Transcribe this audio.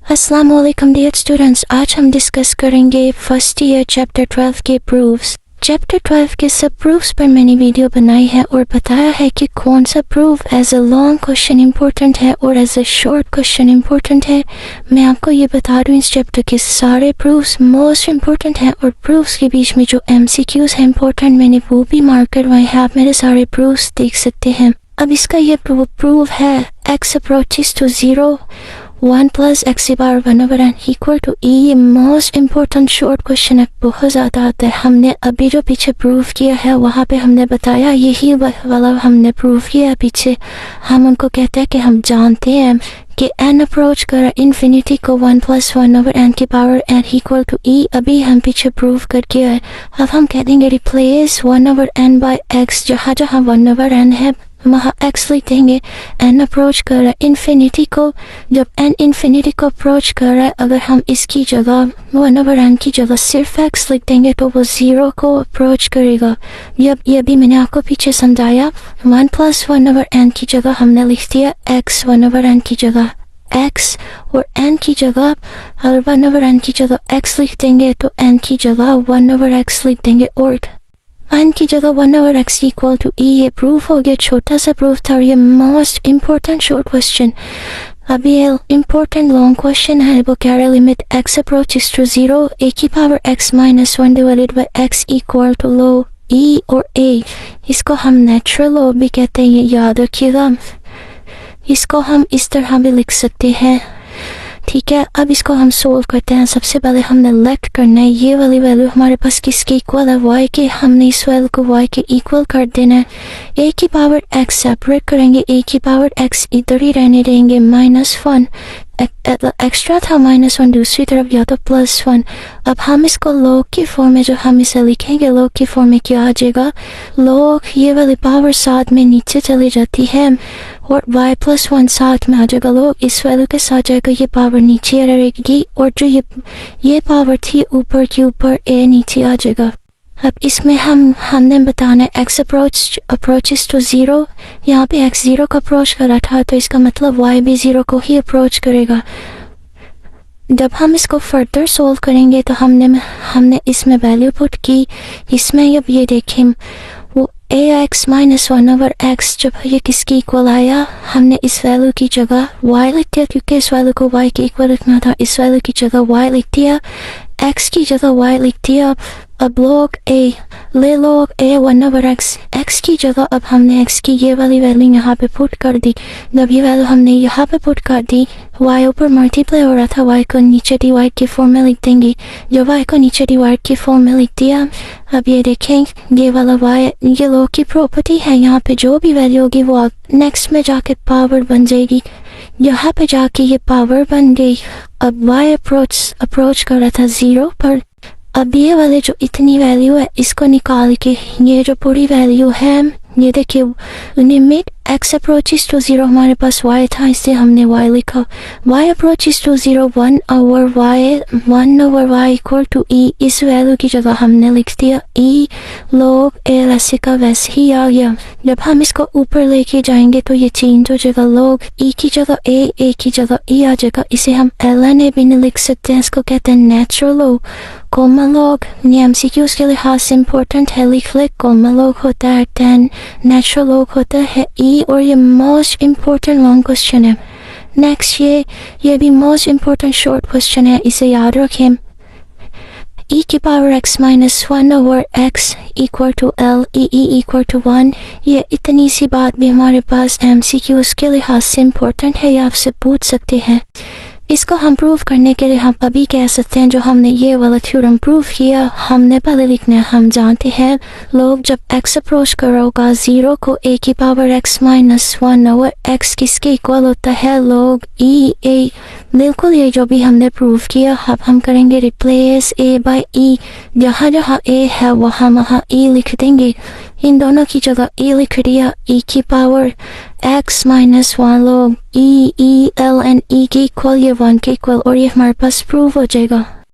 अस्सलाम वालेकुम dear students, आज हम डिस्कस करेंगे फर्स्ट ईयर चैप्टर 12 के प्रूफ्स। चैप्टर 12 के सब प्रूफ्स पर मैंने वीडियो बनाई है और बताया है कि कौन सा proof as a long question important है और as a short question important है। मैं आपको ये बता दूं इस चैप्टर के सारे प्रूफ्स मोस्ट इम्पोर्टेंट हैं और प्रूफ्स के बीच में जो MCQs है इम्पोर्टेंट मैंने वो भी मार्क करवाए हैं। आप मेरे सारे प्रूफ्स देख सकते हैं। अब इसका ये प्रूफ है x approaches to 0 1 plus x bar 1/n equal to e। ये मोस्ट इम्पोर्टेंट शॉर्ट क्वेश्चन है, बहुत ज़्यादा आता है। हमने अभी जो पीछे प्रूफ किया है वहाँ पे हमने बताया यही वाला हमने प्रूफ किया पीछे। हम उनको कहते हैं कि हम जानते हैं कि n अप्रोच कर इन्फिनिटी को 1 + 1/n की power n equal to e। अभी हम पीछे प्रूफ करके आए। अब हम कह देंगे रिप्लेस 1/n बाय x। जहाँ जहाँ 1/n है वहाँ x लिख देंगे। n अप्रोच कर रहा है इन्फिनिटी को, जब n इन्फिनिटी को अप्रोच कर रहा है अगर हम इसकी जगह 1/n की जगह सिर्फ x लिख देंगे तो वो 0 को अप्रोच करेगा। ये भी मैंने आपको पीछे समझाया। 1 + 1/n की जगह हमने लिख दिया x 1/n की जगह x और n की जगह अगर 1/n की जगह x लिख देंगे तो n की जगह 1/x लिख देंगे और n की जगह 1/x इक्वल टू e। ये प्रूफ हो गया, छोटा सा प्रूफ था और ये मोस्ट इम्पोर्टेंट शॉर्ट क्वेश्चन। अभी ये इम्पोर्टेंट लॉन्ग क्वेश्चन है। वो कह रहा है limit x approaches to 0 a की power x - 1 divided by x equal to log e और a। इसको हम नेचुरल लॉ भी कहते हैं, ये याद रखिएगा। इसको हम इस तरह भी लिख सकते हैं, ठीक है। अब इसको हम सोल्व करते हैं। सबसे पहले हमने लेट करना है ये वाली वैल्यू हमारे पास किसके इक्वल है, y के। हमने इस वैल्यू को y के इक्वल कर देना है। a की पावर x सेपरेट करेंगे, a की पावर x इधर ही रहने देंगे। -1 एक्स्ट्रा था, -1 दूसरी तरफ या तो +1। अब हम इसको log की फॉर्म में जो हम इसे लिखेंगे log की फॉर्म में क्या आ जाएगा, log ये वाली पावर साथ में नीचे चली जाती है और y + 1 साथ में आ जाएगा। log इस वैल्यू के साथ जाएगा, ये पावर नीचे रहेगी और जो ये पावर थी ऊपर की ऊपर a नीचे आ जाएगा। अब इसमें हमने बताना है x अप्रोचेस टू 0। यहाँ पे x 0 का अप्रोच कर रहा था तो इसका मतलब y भी 0 को ही अप्रोच करेगा। जब हम इसको फर्दर सोल्व करेंगे तो हमने इसमें वैल्यू पुट की। इसमें अब ये देखें वो ax - 1/x जब ये किसकी इक्वल आया, हमने इस वैल्यू की जगह y लिख दिया क्योंकि इस वैल्यू को y के इक्वल लिखना था। इस वैल्यू की जगह y लिख दिया, x की जगह y लिख दिया। अब log a ले log a 1/x। x की जगह अब हमने x की ये वाली वैल्यू यहाँ पे पुट कर दी। जब ये वैल्यू हमने यहाँ पे पुट कर दी, y ऊपर मल्टीप्लाई हो रहा था, y को नीचे डिवाइड की फॉर्म में लिख देंगे। जो y को नीचे डिवाइड की फॉर्म में लिख दिया, अब ये देखें ये वाला y ये log की प्रॉपर्टी है। यहाँ पे जो भी वैल्यू होगी वो नेक्स्ट में जाके पावर बन जाएगी। यहाँ पे जाके ये पावर बन गई। अब y अप्रोच कर रहा था 0 पर। अब ये वाले जो इतनी वैल्यू है इसको निकाल के ये जो पूरी वैल्यू है ये देखिए लिमिट x अप्रोचेस टू 0 हमारे पास y था इससे हमने y लिखा। y approaches to 0 1/y equal to e। इस वैल्यू की जगह हमने लिख दिया e log a। वैसे का वैसे ही आ गया। जब हम इसको ऊपर लेके जाएंगे तो ये चेंज हो जाएगा, log e की जगह a की जगह e आ जाएगा। इसे हम ln भी नहीं लिख सकते हैं, इसको कहते हैं नेचुरल लॉग। कॉमन लॉग ये MCQs के लिहाज से इम्पोर्टेंट है, लिख ले। कॉमन लॉग होता है 10, नेचुरल लॉग होता है e और ये मोस्ट इम्पोर्टेंट लॉन्ग क्वेश्चन है। नेक्स्ट ये भी मोस्ट इम्पोर्टेंट शॉर्ट क्वेश्चन है, इसे याद रखें। e की power x - 1/x equal to l e equal to 1। ये इतनी सी बात भी हमारे पास MCQs के लिहाज से इम्पोर्टेंट है, ये आपसे पूछ सकते हैं। इसको हम प्रूव करने के लिए हम अभी कह सकते हैं जो हमने ये वाला थ्योरम प्रूफ किया, हमने पहले लिखना है। हम जानते हैं लोग जब x अप्रोच कर रहा होगा 0 को a की पावर x - 1/x किसके इक्वल होता है, log e a। बिल्कुल ये जो भी हमने प्रूफ किया। अब हम करेंगे रिप्लेस a बाय e। जहाँ जहाँ a है वहाँ e लिख देंगे। इन दोनों की जगह e लिख दिया, e की power x - 1 log e ln e के इक्वल ये 1 के इक्वल और ये हमारे पास प्रूव हो जाएगा।